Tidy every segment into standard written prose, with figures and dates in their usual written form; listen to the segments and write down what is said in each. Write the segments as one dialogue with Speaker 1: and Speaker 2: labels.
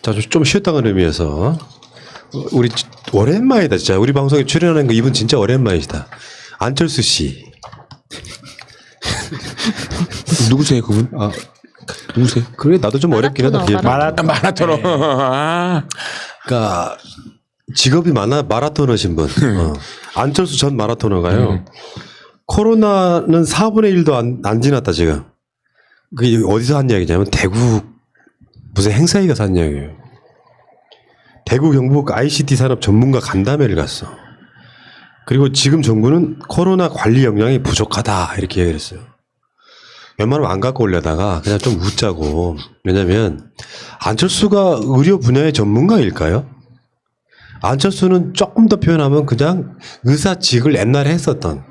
Speaker 1: 자, 좀 쉬었다는 의미에서 우리 오랜만이다 진짜. 우리 방송에 출연하는 거 이분 진짜 오랜만이시다. 안철수 씨.
Speaker 2: 누구세요 그분? 아 누구세요?
Speaker 1: 그래 나도 좀 어렵긴 하다.
Speaker 2: 마라토너.
Speaker 3: 네.
Speaker 1: 그러니까 직업이 마라토너신 분. 안철수 전 마라토너가요. 코로나는 4분의 1도 안 지났다 지금. 그게 어디서 한 이야기냐면 대구 무슨 행사에 가서 한 이야기예요. 대구 경북 ICT 산업 전문가 간담회를 갔어. 그리고 지금 정부는 코로나 관리 역량이 부족하다 이렇게 얘기를 했어요. 웬만하면 안 갖고 오려다가 그냥 좀 웃자고. 왜냐면 안철수가 의료 분야의 전문가일까요? 안철수는 조금 더 표현하면 그냥 의사직을 옛날에 했었던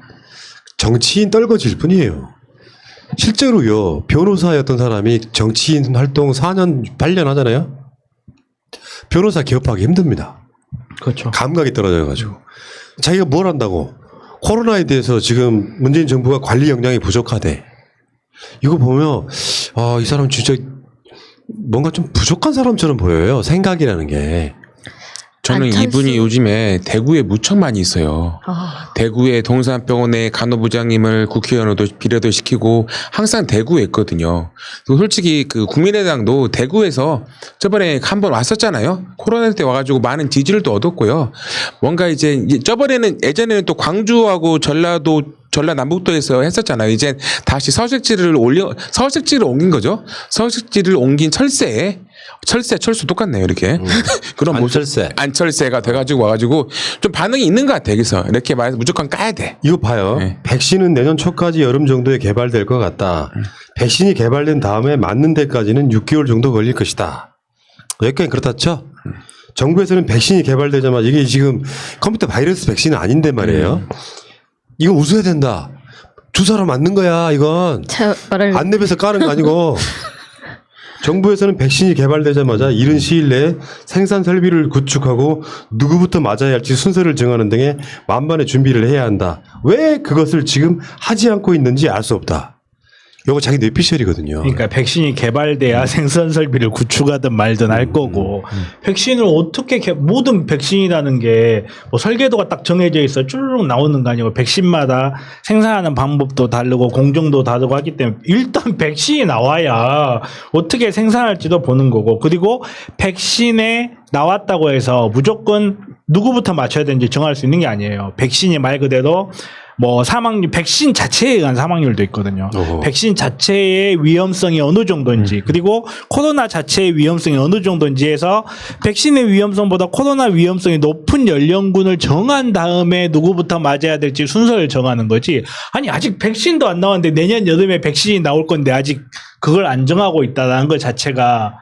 Speaker 1: 정치인 떨거질 뿐이에요. 실제로요, 변호사였던 사람이 정치인 활동 4년, 8년 하잖아요? 변호사 개업하기 힘듭니다.
Speaker 3: 그렇죠.
Speaker 1: 감각이 떨어져가지고. 자기가 뭘 한다고? 코로나에 대해서 지금 문재인 정부가 관리 역량이 부족하대. 이거 보면, 아, 이 사람 진짜 뭔가 좀 부족한 사람처럼 보여요. 생각이라는 게.
Speaker 2: 저는
Speaker 4: 안철수.
Speaker 2: 이분이 요즘에 대구에 무척 많이 있어요. 대구의 동산병원의 간호부장님을 국회의원으로 비례도 시키고 항상 대구에 있거든요. 또 솔직히 그 국민의당도 대구에서 저번에 한번 왔었잖아요. 코로나 때 와가지고 많은 지지를 얻었고요. 뭔가 이제 예전에는 또 광주하고 전라남북도에서 했었잖아요. 이제 다시 서식지를 옮긴 거죠. 서식지를 옮긴 철수 똑같네요, 이렇게. 그런 안철세가 돼가지고 와가지고 좀 반응이 있는 것 같아요. 여기서 이렇게 말해서 무조건 까야 돼.
Speaker 1: 이거 봐요.
Speaker 2: 네.
Speaker 1: 백신은 내년 초까지 여름 정도에 개발될 것 같다. 백신이 개발된 다음에 맞는 데까지는 6개월 정도 걸릴 것이다. 여기까지 그렇다 쳐. 정부에서는 백신이 개발되자마자 이게 지금 컴퓨터 바이러스 백신은 아닌데 말이에요. 이거 웃어야 된다. 주사로 맞는 거야, 이건. 안내에서 까는 거 아니고. 정부에서는 백신이 개발되자마자 이른 시일 내에 생산 설비를 구축하고 누구부터 맞아야 할지 순서를 정하는 등의 만반의 준비를 해야 한다. 왜 그것을 지금 하지 않고 있는지 알 수 없다. 요거 자기 뇌피셜이거든요.
Speaker 3: 그러니까 백신이 개발돼야 생산 설비를 구축하든 말든 할 거고 백신을 어떻게 모든 백신이라는 게 뭐 설계도가 딱 정해져 있어 쭈르륵 나오는 거 아니고 백신마다 생산하는 방법도 다르고 공정도 다르고 하기 때문에 일단 백신이 나와야 어떻게 생산할지도 보는 거고 그리고 백신에 나왔다고 해서 무조건 누구부터 맞춰야 되는지 정할 수 있는 게 아니에요. 백신이 말 그대로 뭐 사망률, 백신 자체에 의한 사망률도 있거든요. 백신 자체의 위험성이 어느 정도인지, 그리고 코로나 자체의 위험성이 어느 정도인지 해서 백신의 위험성보다 코로나 위험성이 높은 연령군을 정한 다음에 누구부터 맞아야 될지 순서를 정하는 거지. 아니, 아직 백신도 안 나왔는데 내년 여름에 백신이 나올 건데 아직 그걸 안 정하고 있다는 것 자체가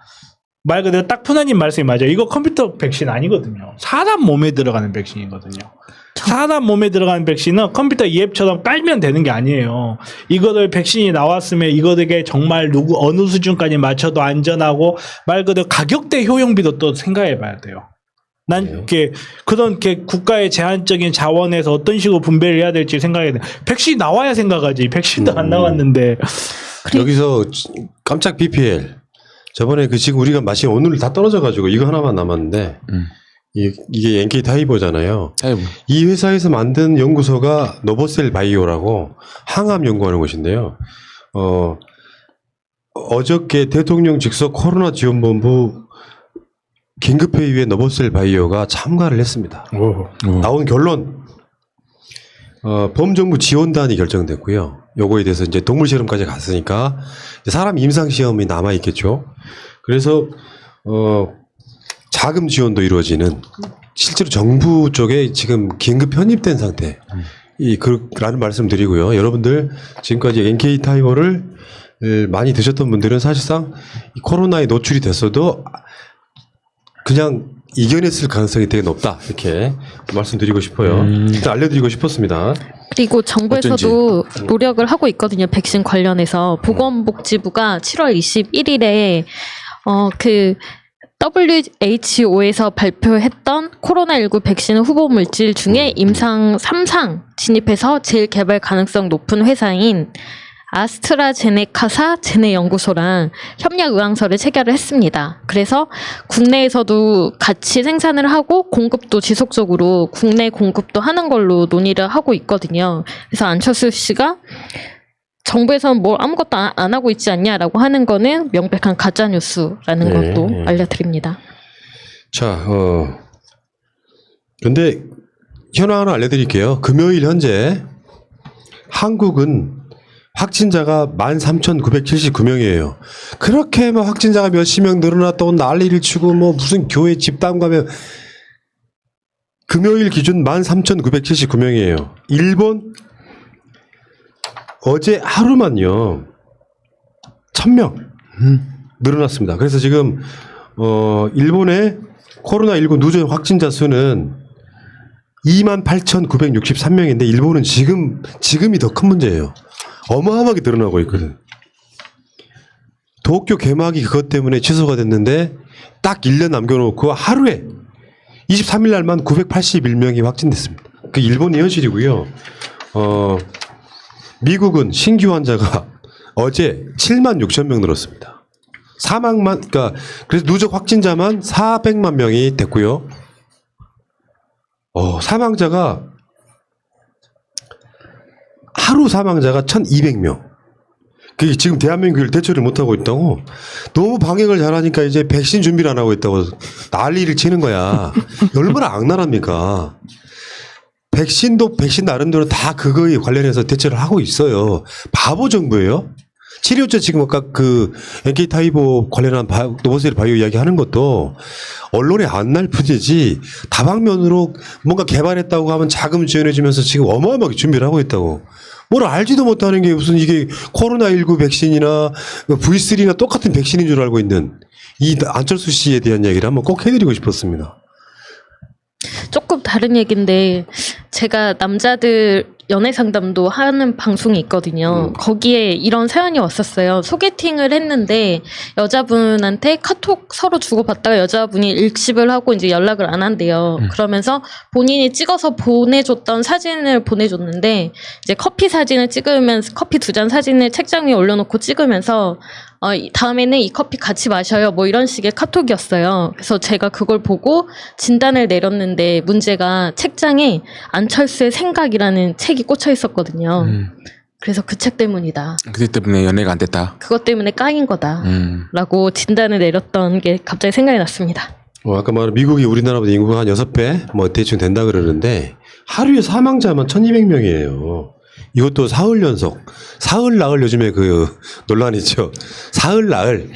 Speaker 3: 말 그대로 딱 푸나님 말씀이 맞아요. 이거 컴퓨터 백신 아니거든요. 사람 몸에 들어가는 백신이거든요. 사람 몸에 들어가는 백신은 컴퓨터 이 앱처럼 깔면 되는 게 아니에요. 이거를 백신이 나왔으면 이거에게 정말 어느 수준까지 맞춰도 안전하고 말 그대로 가격대 효용비도 또 생각해 봐야 돼요. 난 이렇게 그런 국가의 제한적인 자원에서 어떤 식으로 분배를 해야 될지 생각해야 돼. 백신이 나와야 생각하지. 백신도 안 나왔는데.
Speaker 1: 여기서 깜짝 BPL. 저번에 그 지금 우리가 마신 오늘 다 떨어져가지고 이거 하나만 남았는데 이게 NK 타이버잖아요. 이 회사에서 만든 연구소가 노보셀 바이오라고 항암 연구하는 곳인데요. 어저께 대통령 직속 코로나 지원본부 긴급회의에 노보셀 바이오가 참가를 했습니다. 나온 결론 범정부 지원단이 결정됐고요. 요거에 대해서 이제 동물 실험까지 갔으니까 사람 임상 시험이 남아 있겠죠. 그래서 자금 지원도 이루어지는 실제로 정부 쪽에 지금 긴급 편입된 상태. 라는 말씀 드리고요. 여러분들 지금까지 NK 타이거를 많이 드셨던 분들은 사실상 이 코로나에 노출이 됐어도 그냥 이겨냈을 가능성이 되게 높다. 이렇게 말씀드리고 싶어요. 일단 알려드리고 싶었습니다.
Speaker 4: 그리고 정부에서도 노력을 하고 있거든요. 백신 관련해서. 보건복지부가 7월 21일에 그 WHO에서 발표했던 코로나19 백신 후보 물질 중에 임상 3상 진입해서 제일 개발 가능성 높은 회사인 아스트라제네카사 제네연구소랑 협력 의향서를 체결을 했습니다. 그래서 국내에서도 같이 생산을 하고 공급도 지속적으로 국내 공급도 하는 걸로 논의를 하고 있거든요. 그래서 안철수 씨가 정부에서는 뭘 아무것도 안 하고 있지 않냐라고 하는 거는 명백한 가짜뉴스라는
Speaker 1: 네,
Speaker 4: 것도
Speaker 1: 네.
Speaker 4: 알려드립니다.
Speaker 1: 자, 근데 현황 하나 알려드릴게요. 금요일 현재 한국은 확진자가 13,979명이에요. 그렇게 막 확진자가 몇십 명 늘어났다고 난리를 치고 뭐 무슨 교회 집단 가면 금요일 기준 13,979명이에요. 일본 어제 하루만요 1,000명 늘어났습니다. 그래서 지금 일본의 코로나19 누적 확진자 수는 28,963명인데 일본은 지금이 더 큰 문제예요. 어마어마하게 늘어나고 있거든. 도쿄 개막이 그것 때문에 취소가 됐는데 딱 1년 남겨놓고 하루에 23일 날만 981명이 확진됐습니다. 그 일본이 현실이고요. 미국은 신규 환자가 어제 7만 6천 명 늘었습니다. 그러니까 그래서 누적 확진자만 400만 명이 됐고요. 사망자가 하루 사망자가 1,200명. 그게 지금 대한민국을 대처를 못하고 있다고. 너무 방역을 잘하니까 이제 백신 준비를 안 하고 있다고 난리를 치는 거야. 얼마나 악랄합니까? 백신도 백신 나름대로 다 그거에 관련해서 대처를 하고 있어요. 바보 정부예요. 치료제 지금 아까 그 NK 타이보 관련한 노보셀 바이오 이야기 하는 것도 언론에 안 날 뿐이지 다방면으로 뭔가 개발했다고 하면 자금 지원해주면서 지금 어마어마하게 준비를 하고 있다고. 뭘 알지도 못하는 게 무슨 이게 코로나19 백신이나 V3나 똑같은 백신인 줄 알고 있는 이 안철수 씨에 대한 이야기를 한번 꼭 해드리고 싶었습니다.
Speaker 4: 조금 다른 얘기인데 제가 남자들 연애 상담도 하는 방송이 있거든요. 거기에 이런 사연이 왔었어요. 소개팅을 했는데 여자분한테 카톡 서로 주고받다가 여자분이 일십을 하고 이제 연락을 안 한대요. 그러면서 본인이 찍어서 보내줬던 사진을 보내줬는데 이제 커피 사진을 찍으면서 커피 2잔 사진을 책장 위에 올려놓고 찍으면서 다음에는 이 커피 같이 마셔요. 뭐 이런 식의 카톡이었어요. 그래서 제가 그걸 보고 진단을 내렸는데 문제가 책장에 안철수의 생각이라는 책이 꽂혀 있었거든요. 그래서 그 책 때문이다.
Speaker 2: 그때 때문에 연애가 안 됐다.
Speaker 4: 그것 때문에 까인 거다. 라고 진단을 내렸던 게 갑자기 생각이 났습니다.
Speaker 1: 아까 말한 미국이 우리나라보다 인구가 한 6배 뭐 대충 된다 그러는데 하루에 사망자만 1,200명이에요. 이것도 사흘 연속, 사흘 나흘 요즘에 그 논란 있죠. 사흘 나흘,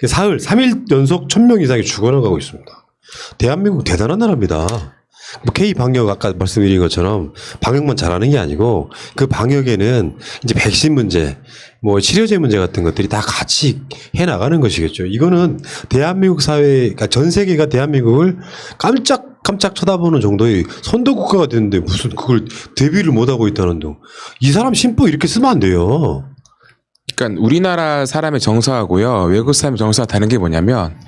Speaker 1: 3일 연속 1,000명 이상이 죽어나가고 있습니다. 대한민국 대단한 나라입니다. 뭐 K 방역 아까 말씀드린 것처럼 방역만 잘하는 게 아니고 그 방역에는 이제 백신 문제, 뭐 치료제 문제 같은 것들이 다 같이 해 나가는 것이겠죠. 이거는 대한민국 사회, 그러니까 전 세계가 대한민국을 깜짝 쳐다보는 정도의 선도 국가가 됐는데 무슨 그걸 대비를 못 하고 있다는 둥. 이 사람 심보 이렇게 쓰면 안 돼요.
Speaker 2: 그러니까 우리나라 사람의 정서하고요 외국 사람의 정서가 다른 게 뭐냐면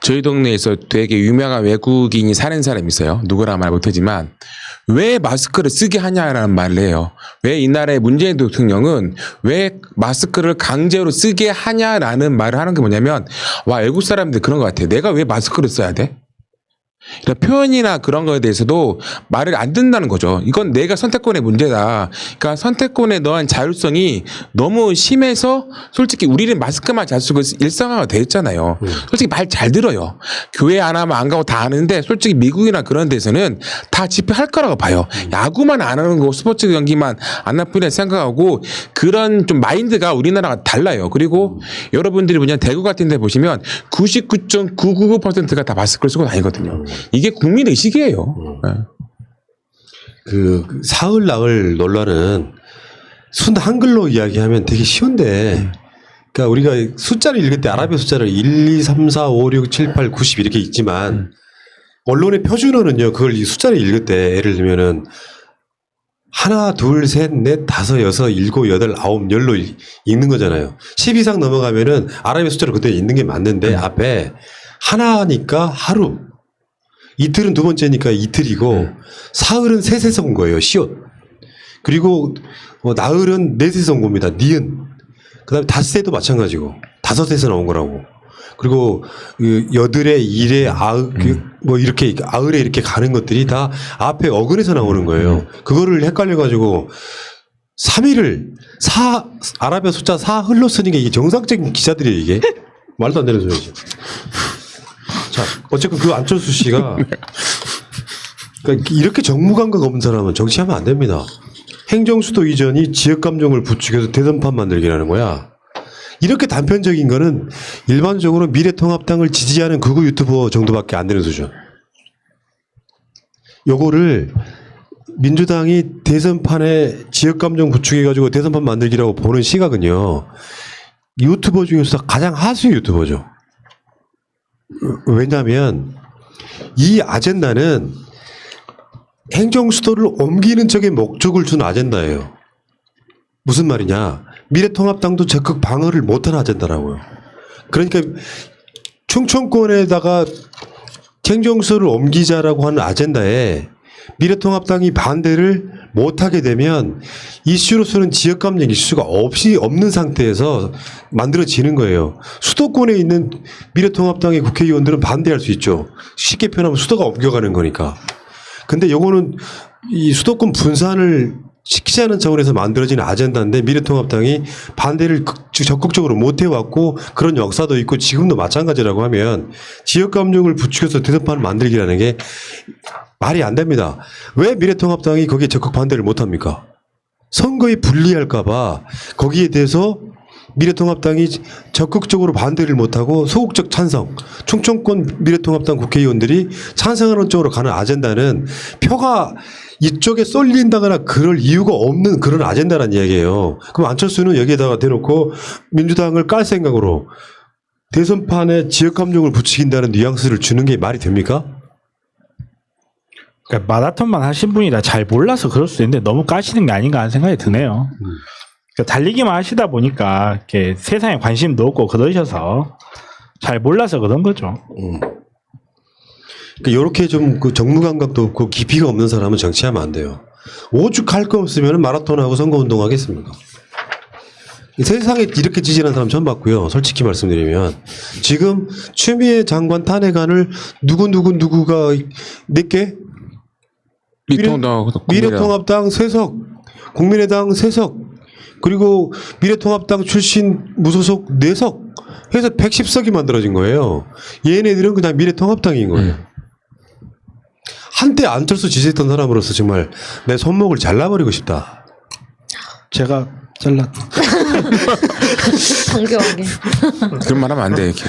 Speaker 2: 저희 동네에서 되게 유명한 외국인이 사는 사람이 있어요. 누구라 말 못하지만 왜 마스크를 쓰게 하냐라는 말을 해요. 왜 이 나라의 문재인 대통령은 왜 마스크를 강제로 쓰게 하냐라는 말을 하는 게 뭐냐면 와 외국 사람들 그런 것 같아요. 내가 왜 마스크를 써야 돼? 그러니까 표현이나 그런 거에 대해서도 말을 안 듣는다는 거죠. 이건 내가 선택권의 문제다. 그러니까 선택권에 대한 자율성이 너무 심해서 솔직히 우리는 마스크만 잘 쓰고 일상화가 돼 있잖아요. 솔직히 말 잘 들어요. 교회 안 하면 안 가고 다 하는데 솔직히 미국이나 그런 데서는 다 집회할 거라고 봐요. 야구만 안 하는 거 스포츠 경기만 안 할 뿐이라 생각하고 그런 좀 마인드가 우리나라가 달라요. 그리고 여러분들이 뭐냐 대구 같은 데 보시면 99.999%가 다 마스크를 쓰고 다니거든요. 이게 국민 의식이에요.
Speaker 1: 그 사흘 나흘 논란은 순 한글로 이야기하면 되게 쉬운데, 그러니까 우리가 숫자를 읽을 때 아랍의 숫자를 1, 2, 3, 4, 5, 6, 7, 8, 90 이렇게 읽지만 언론의 표준어는요 그걸 이 숫자를 읽을 때 예를 들면은 하나, 둘, 셋, 넷, 다섯, 여섯, 일곱, 여덟, 아홉, 열로 읽는 거잖아요. 10 이상 넘어가면은 아랍의 숫자를 그때 읽는 게 맞는데 앞에 하나니까 하루, 이틀은 두 번째니까 이틀이고 사흘은 셋에서 온 거예요. 시옷. 그리고 나흘은 넷에서 온 겁니다. 니은. 그다음에 닷새도 마찬가지고 5에서 나온 거라고. 그리고 그 여들의 일에 뭐 이렇게 아을에 이렇게 가는 것들이 다 앞에 어근에서 나오는 거예요. 그거를 헷갈려가지고 3일을 아라비아 숫자 4 흘러 쓰니까 이게 정상적인 기자들이에요, 이게. 말도 안 되는 소리죠. 자, 어쨌든 그 안철수 씨가 그러니까 이렇게 정무감각 없는 사람은 정치하면 안 됩니다. 행정수도 이전이 지역 감정을 부추겨서 대선판 만들기라는 거야. 이렇게 단편적인 거는 일반적으로 미래통합당을 지지하는 극우 유튜버 정도밖에 안 되는 수준. 요거를 민주당이 대선판에 지역 감정 부추겨가지고 대선판 만들기라고 보는 시각은요. 유튜버 중에서 가장 하수 유튜버죠. 왜냐하면 이 아젠다는 행정수도를 옮기는 쪽에 목적을 준 아젠다예요. 무슨 말이냐. 미래통합당도 적극 방어를 못한 아젠다라고요. 그러니까 충청권에다가 행정수도를 옮기자라고 하는 아젠다에 미래통합당이 반대를 못하게 되면 이슈로서는 지역감정 이슈가 없는 상태에서 만들어지는 거예요. 수도권에 있는 미래통합당의 국회의원들은 반대할 수 있죠. 쉽게 표현하면 수도가 옮겨가는 거니까. 근데 요거는 이 수도권 분산을 시키자는 차원에서 만들어진 아젠다인데 미래통합당이 반대를 적극적으로 못 해왔고 그런 역사도 있고 지금도 마찬가지라고 하면 지역감정을 부추겨서 대선판을 만들기라는 게 말이 안 됩니다. 왜 미래통합당이 거기에 적극 반대를 못 합니까? 선거에 불리할까봐 거기에 대해서 미래통합당이 적극적으로 반대를 못하고 소극적 찬성, 충청권 미래통합당 국회의원들이 찬성하는 쪽으로 가는 아젠다는 표가 이쪽에 쏠린다거나 그럴 이유가 없는 그런 아젠다란 이야기예요. 그럼 안철수는 여기에다가 대놓고 민주당을 깔 생각으로 대선판에 지역감정을 부추긴다는 뉘앙스를 주는 게 말이 됩니까?
Speaker 3: 그러니까 마라톤만 하신 분이라 잘 몰라서 그럴 수도 있는데 너무 까시는 게 아닌가 하는 생각이 드네요. 그러니까 달리기만 하시다 보니까 이렇게 세상에 관심도 없고 그러셔서 잘 몰라서 그런 거죠.
Speaker 1: 그러니까 이렇게 좀 그 정무감각도 없고 깊이가 없는 사람은 정치하면 안 돼요. 오죽 할 거 없으면 마라톤하고 선거운동 하겠습니까? 세상에 이렇게 지지하는 사람 처음 봤고요. 솔직히 말씀드리면 지금 추미애 장관 탄핵안을 누구가 몇 개? 미래통합당 3석, 국민의당 3석, 그리고 미래통합당 출신 무소속 4석 해서 110석이 만들어진 거예요. 얘네들은 그냥 미래통합당인 거예요. 한때 안철수 지지했던 사람으로서 정말 내 손목을 잘라버리고 싶다.
Speaker 3: 제가 잘랐다.
Speaker 4: 정교하게.
Speaker 2: 그런 말 하면 안 돼, 이렇게.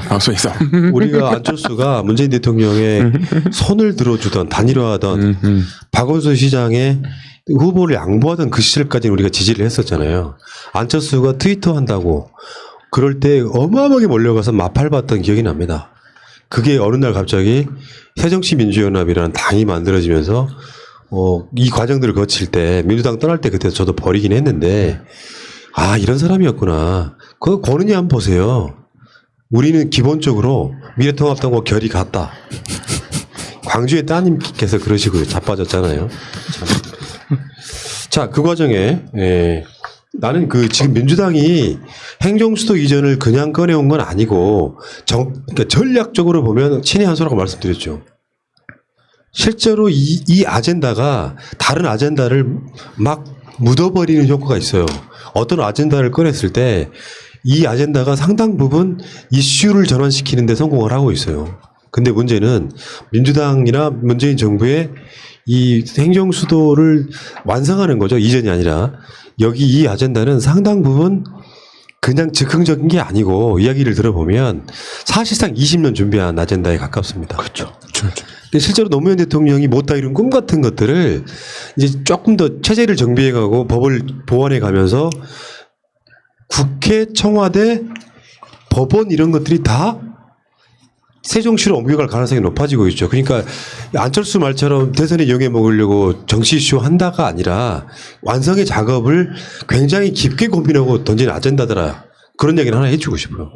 Speaker 2: 방송에서.
Speaker 1: 우리가 안철수가 문재인 대통령의 손을 들어주던 단일화하던 박원순 시장의 후보를 양보하던 그 시절까지는 우리가 지지를 했었잖아요. 안철수가 트위터 한다고 그럴 때 어마어마하게 몰려가서 마팔봤던 기억이 납니다. 그게 어느 날 갑자기 새정치민주연합이라는 당이 만들어지면서 이 과정들을 거칠 때 민주당 떠날 때 그때 저도 버리긴 했는데 아 이런 사람이었구나. 그거 권은희 한번 보세요. 우리는 기본적으로 미래통합당과 결이 같다. 광주의 따님께서 그러시고 자빠졌잖아요. 자, 그 과정에 나는 그 지금 민주당이 행정수도 이전을 그냥 꺼내온 건 아니고 그러니까 전략적으로 보면 친이 한수라고 말씀드렸죠. 실제로 이 아젠다가 다른 아젠다를 막 묻어버리는 효과가 있어요. 어떤 아젠다를 꺼냈을 때 이 아젠다가 상당 부분 이슈를 전환시키는 데 성공을 하고 있어요. 근데 문제는 민주당이나 문재인 정부의 이 행정수도를 완성하는 거죠. 이전이 아니라. 여기 이 아젠다는 상당 부분 그냥 즉흥적인 게 아니고 이야기를 들어보면 사실상 20년 준비한 아젠다에 가깝습니다. 그렇죠. 근데 실제로 노무현 대통령이 못다 이룬 꿈 같은 것들을 이제 조금 더 체제를 정비해가고 법을 보완해 가면서 국회, 청와대, 법원 이런 것들이 다 세종시로 옮겨갈 가능성이 높아지고 있죠. 그러니까 안철수 말처럼 대선에 영예 먹으려고 정치 이슈 한다가 아니라 완성의 작업을 굉장히 깊게 고민하고 던진 아젠다더라. 그런 얘기를 하나 해주고 싶어요.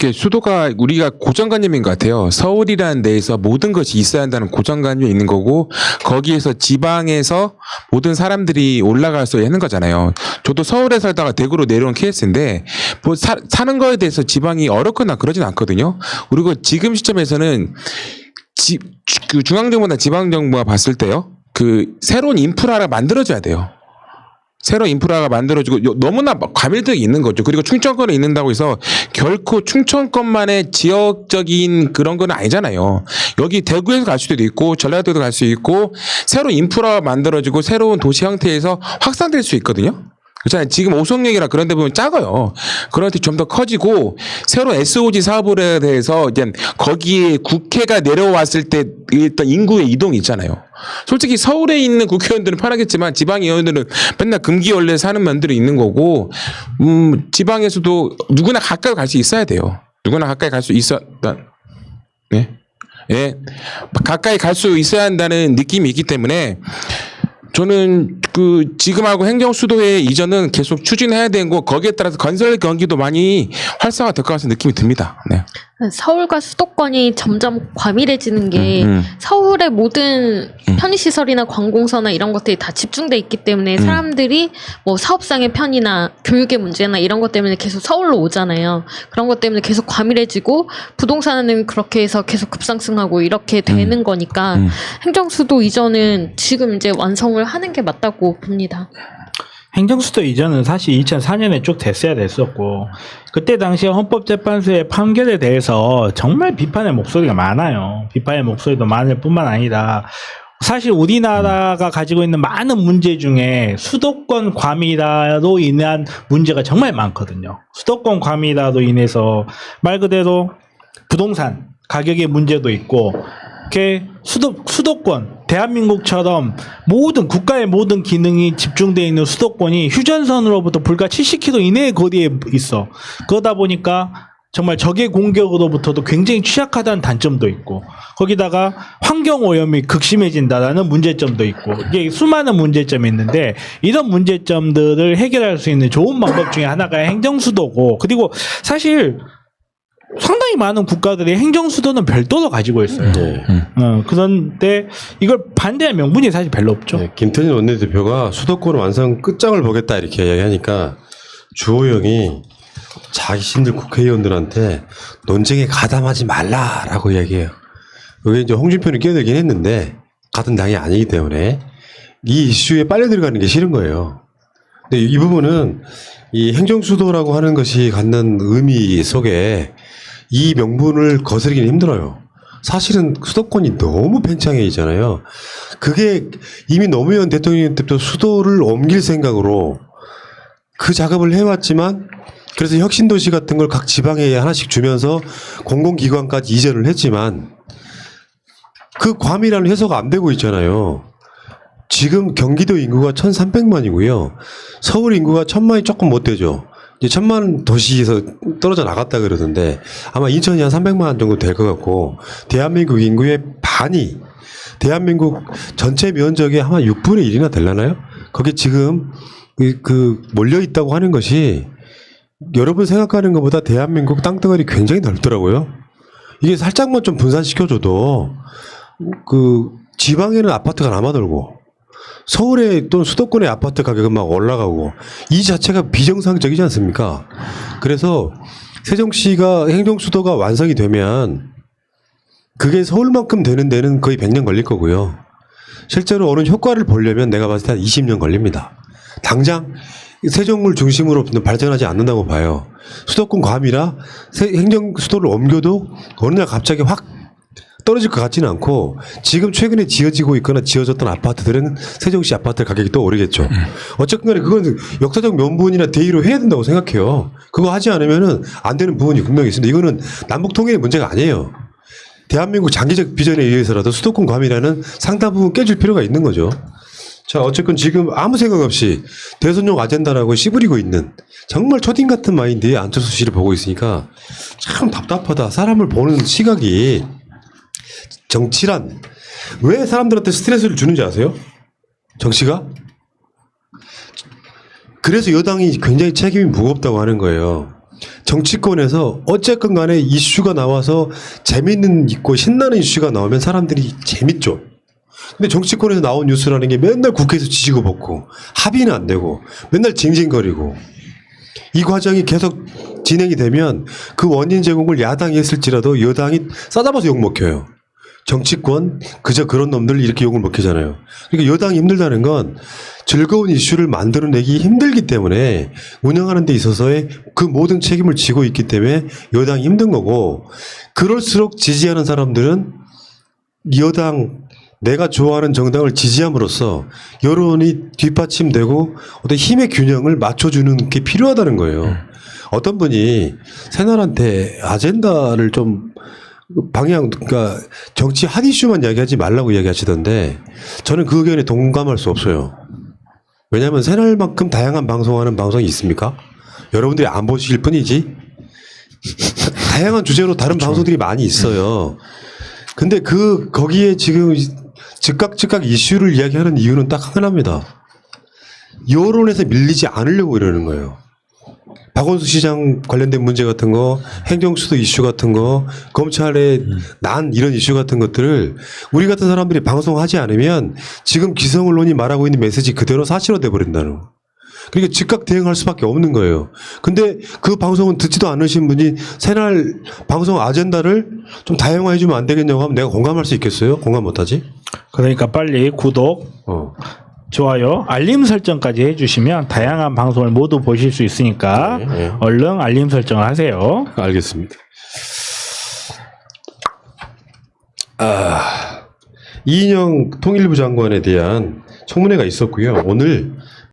Speaker 2: 이게 수도가 우리가 고정관념인 것 같아요. 서울이라는 데에서 모든 것이 있어야 한다는 고정관념이 있는 거고 거기에서 지방에서 모든 사람들이 올라갈 수 있는 거잖아요. 저도 서울에 살다가 대구로 내려온 케이스인데 뭐 사는 거에 대해서 지방이 어렵거나 그러진 않거든요. 그리고 지금 시점에서는 그 중앙정부나 지방정부가 봤을 때요. 그 새로운 인프라를 만들어줘야 돼요. 새로운 인프라가 만들어지고 너무나 과밀도가 있는 거죠. 그리고 충청권에 있는다고 해서 결코 충청권만의 지역적인 그런 건 아니잖아요. 여기 대구에서 갈 수도 있고 전라도에도 갈 수 있고 새로운 인프라가 만들어지고 새로운 도시 형태에서 확산될 수 있거든요. 그렇잖아요. 지금 오송역이나 그런 데 보면 작아요. 그런 데 좀 더 커지고 새로 SOG 사업에 대해서 이제 거기에 국회가 내려왔을 때 일단 인구의 이동이 있잖아요. 솔직히 서울에 있는 국회의원들은 편하겠지만 지방 의원들은 맨날 금기원래 사는 면들이 있는 거고 지방에서도 누구나 가까이 갈 수 있어야 돼요. 누구나 가까이 갈 수 있어. 네. 예. 가까이 갈 수 있어야 한다는 느낌이 있기 때문에 저는 그 지금하고 행정수도회 이전은 계속 추진해야 되는 거 거기에 따라서 건설 경기도 많이 활성화될 것 같은 느낌이 듭니다. 네.
Speaker 4: 서울과 수도권이 점점 과밀해지는 게 서울의 모든 편의시설이나 관공서나 이런 것들이 다 집중돼 있기 때문에 사람들이 뭐 사업상의 편이나 교육의 문제나 이런 것 때문에 계속 서울로 오잖아요. 그런 것 때문에 계속 과밀해지고 부동산은 그렇게 해서 계속 급상승하고 이렇게 되는 거니까 행정수도 이전은 지금 이제 완성을 하는 게 맞다고 봅니다.
Speaker 3: 행정수도 이전은 사실 2004년에 쭉 됐어야 됐었고 그때 당시에 헌법재판소의 판결에 대해서 정말 비판의 목소리가 많아요. 비판의 목소리도 많을 뿐만 아니라 사실 우리나라가 가지고 있는 많은 문제 중에 수도권 과밀화로 인한 문제가 정말 많거든요. 수도권 과밀화로 인해서 말 그대로 부동산 가격의 문제도 있고 이렇게 수도권 대한민국처럼 모든 국가의 모든 기능이 집중되어 있는 수도권이 휴전선으로부터 불과 70km 이내의 거리에 있어. 그러다 보니까 정말 적의 공격으로부터도 굉장히 취약하다는 단점도 있고 거기다가 환경오염이 극심해진다라는 문제점도 있고 이게 수많은 문제점이 있는데 이런 문제점들을 해결할 수 있는 좋은 방법 중에 하나가 행정수도고 그리고 사실 상당히 많은 국가들이 행정수도는 별도로 가지고 있어요.
Speaker 1: 네.
Speaker 3: 그런데 이걸 반대할 명분이 사실 별로 없죠.
Speaker 1: 네, 김태진 원내대표가 수도권 완성 끝장을 보겠다 이렇게 이야기하니까 주호영이 자신들 국회의원들한테 논쟁에 가담하지 말라라고 이야기해요. 여기 이제 홍준표는 끼어들긴 했는데 같은 당이 아니기 때문에 이 이슈에 빨려 들어가는 게 싫은 거예요. 근데 이 부분은 이 행정수도라고 하는 것이 갖는 의미 속에 이 명분을 거스르기는 힘들어요. 사실은 수도권이 너무 팽창해 있잖아요. 그게 이미 노무현 대통령 때부터 수도를 옮길 생각으로 그 작업을 해왔지만 그래서 혁신도시 같은 걸 각 지방에 하나씩 주면서 공공기관까지 이전을 했지만 그 과밀한 해소가 안 되고 있잖아요. 지금 경기도 인구가 1,300만이고요. 서울 인구가 1,000만이 조금 못 되죠. 이제 1,000만 도시에서 떨어져 나갔다 그러던데 아마 인천이 한 300만 정도 될 것 같고 대한민국 인구의 반이 대한민국 전체 면적의 아마 6분의 1이나 되려나요? 거기 지금 그 몰려 있다고 하는 것이 여러분 생각하는 것보다 대한민국 땅덩어리 굉장히 넓더라고요. 이게 살짝만 좀 분산시켜줘도 그 지방에는 아파트가 남아돌고 서울에 또는 수도권의 아파트 가격은 막 올라가고 이 자체가 비정상적이지 않습니까? 그래서 세종시가 행정수도가 완성이 되면 그게 서울만큼 되는 데는 거의 100년 걸릴 거고요. 실제로 어느 효과를 보려면 내가 봤을 때 한 20년 걸립니다. 당장 세종을 중심으로 발전하지 않는다고 봐요. 수도권 과밀화 행정수도를 옮겨도 어느 날 갑자기 확 떨어질 것 같지는 않고 지금 최근에 지어지고 있거나 지어졌던 아파트들은 세종시 아파트 가격이 또 오르겠죠. 어쨌든 간에 그건 역사적 명분이나 대의로 해야 된다고 생각해요. 그거 하지 않으면은 안 되는 부분이 분명히 있습니다. 이거는 남북 통일의 문제가 아니에요. 대한민국 장기적 비전에 의해서라도 수도권 과밀화는 상당 부분 깨질 필요가 있는 거죠. 자, 어쨌든 지금 아무 생각 없이 대선용 아젠다라고 씨부리고 있는 정말 초딩 같은 마인드의 안철수 씨를 보고 있으니까 참 답답하다. 사람을 보는 시각이 정치란 왜 사람들한테 스트레스를 주는지 아세요? 정치가? 그래서 여당이 굉장히 책임이 무겁다고 하는 거예요. 정치권에서 어쨌건 간에 이슈가 나와서 재밌는 있고 신나는 이슈가 나오면 사람들이 재밌죠. 근데 정치권에서 나온 뉴스라는 게 맨날 국회에서 지지고 볶고 합의는 안 되고 맨날 징징거리고 이 과정이 계속 진행이 되면 그 원인 제공을 야당이 했을지라도 여당이 싸잡아서 욕먹혀요. 정치권 그저 그런 놈들 이렇게 욕을 먹히잖아요. 그러니까 여당이 힘들다는 건 즐거운 이슈를 만들어내기 힘들기 때문에 운영하는 데 있어서의 그 모든 책임을 지고 있기 때문에 여당이 힘든 거고 그럴수록 지지하는 사람들은 여당 내가 좋아하는 정당을 지지함으로써 여론이 뒷받침되고 어떤 힘의 균형을 맞춰주는 게 필요하다는 거예요. 어떤 분이 새날한테 아젠다를 좀 방향, 그러니까 정치 한 이슈만 이야기하지 말라고 이야기하시던데 저는 그 의견에 동감할 수 없어요. 왜냐하면 새날만큼 다양한 방송하는 방송이 있습니까? 여러분들이 안 보실 뿐이지 다양한 주제로 다른 방송들이 많이 있어요. 근데 거기에 지금 즉각 이슈를 이야기하는 이유는 딱 하나입니다. 여론에서 밀리지 않으려고 이러는 거예요. 박원순 시장 관련된 문제 같은 거, 행정수도 이슈 같은 거, 검찰의 난 이런 이슈 같은 것들을 우리 같은 사람들이 방송하지 않으면 지금 기성 언론이 말하고 있는 메시지 그대로 사실화돼 버린다는 거. 그러니까 즉각 대응할 수밖에 없는 거예요. 근데 그 방송은 듣지도 않으신 분이 새날 방송 아젠다를 좀 다양화해 주면 안 되겠냐고 하면 내가 공감할 수 있겠어요? 공감 못하지?
Speaker 3: 그러니까 빨리 구독, 좋아요, 알림 설정까지 해주시면 다양한 방송을 모두 보실 수 있으니까
Speaker 1: 네.
Speaker 3: 얼른 알림 설정을 하세요.
Speaker 1: 알겠습니다. 이인영 통일부 장관에 대한 청문회가 있었고요. 오늘